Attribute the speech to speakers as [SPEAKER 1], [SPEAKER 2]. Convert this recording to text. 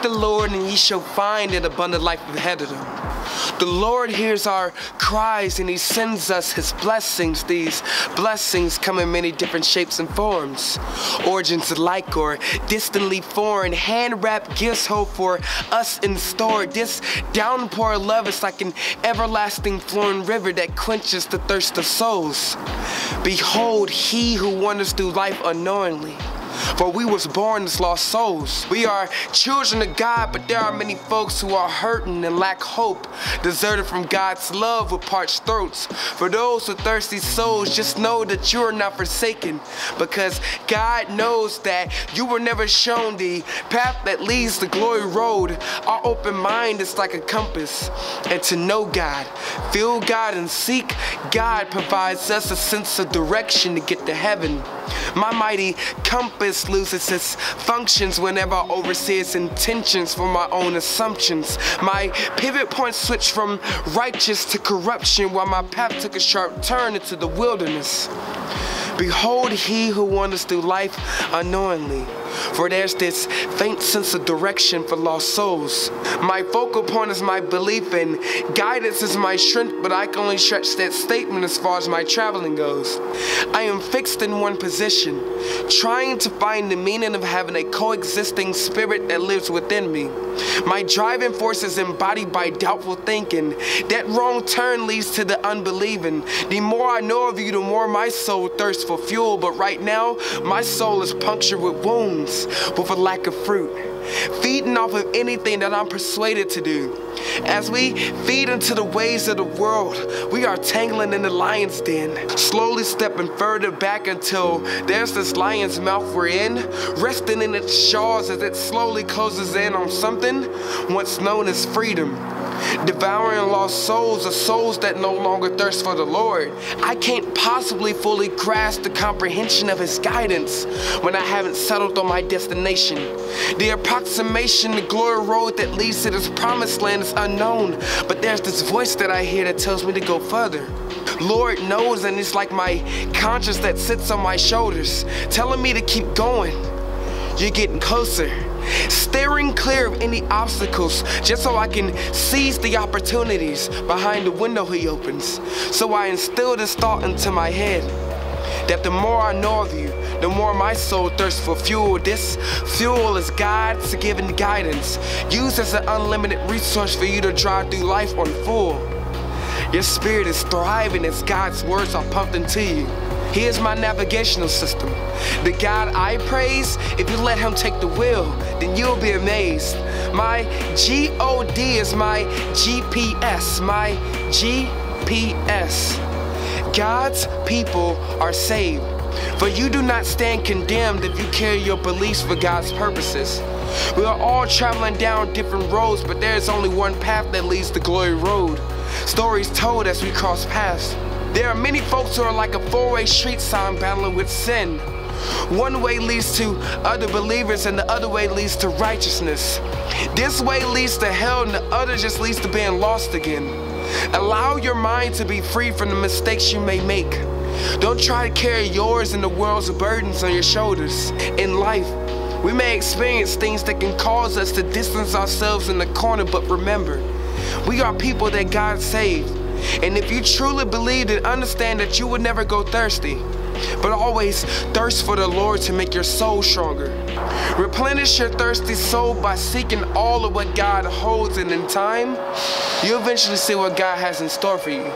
[SPEAKER 1] the Lord and ye shall find an abundant life ahead of them. The Lord hears our cries and he sends us his blessings. These blessings come in many different shapes and forms. Origins alike or distantly foreign. Hand-wrapped gifts hope for us in store. This downpour of love is like an everlasting flowing river that quenches the thirst of souls. Behold, he who wanders through life unknowingly. For we was born as lost souls. We are children of God, but there are many folks who are hurting and lack hope, deserted from God's love with parched throats. For those with thirsty souls, just know that you are not forsaken, because God knows that you were never shown the path that leads the glory road. Our open mind is like a compass, and to know God, feel God, and seek God provides us a sense of direction to get to heaven. My mighty compass loses its functions whenever I oversee its intentions for my own assumptions. My pivot point switched from righteous to corruption, while my path took a sharp turn into the wilderness. Behold, he who wanders through life unknowingly. For there's this faint sense of direction for lost souls. My focal point is my belief, and guidance is my strength, but I can only stretch that statement as far as my traveling goes. I am fixed in one position, trying to find the meaning of having a coexisting spirit that lives within me. My driving force is embodied by doubtful thinking. That wrong turn leads to the unbelieving. The more I know of you, the more my soul thirsts for fuel. But right now, my soul is punctured with wounds, with a lack of fruit, feeding off of anything that I'm persuaded to do. As we feed into the ways of the world, we are tangling in the lion's den, slowly stepping further back until there's this lion's mouth we're in, resting in its jaws as it slowly closes in on something once known as freedom. Devouring lost souls are souls that no longer thirst for the Lord. I can't possibly fully grasp the comprehension of his guidance when I haven't settled on my destination. The approximation, the glory road that leads to this promised land is unknown, but there's this voice that I hear that tells me to go further. Lord knows, and it's like my conscience that sits on my shoulders, telling me to keep going. You're getting closer. Steering clear of any obstacles just so I can seize the opportunities behind the window he opens. So I instill this thought into my head, that the more I know of you, the more my soul thirsts for fuel. This fuel is God's given guidance, used as an unlimited resource for you to drive through life on full. Your spirit is thriving as God's words are pumped into you. He is my navigational system. The God I praise, if you let him take the wheel, then you'll be amazed. My G-O-D is my GPS, my GPS. God's people are saved. For you do not stand condemned if you carry your beliefs for God's purposes. We are all traveling down different roads, but there is only one path that leads to glory road. Stories told as we cross paths. There are many folks who are like a four-way street sign battling with sin. One way leads to other believers and the other way leads to righteousness. This way leads to hell and the other just leads to being lost again. Allow your mind to be free from the mistakes you may make. Don't try to carry yours and the world's burdens on your shoulders. In life, we may experience things that can cause us to distance ourselves in the corner, but remember, we are people that God saved. And if you truly believe and understand that you would never go thirsty, but always thirst for the Lord to make your soul stronger. Replenish your thirsty soul by seeking all of what God holds, and in time, you'll eventually see what God has in store for you.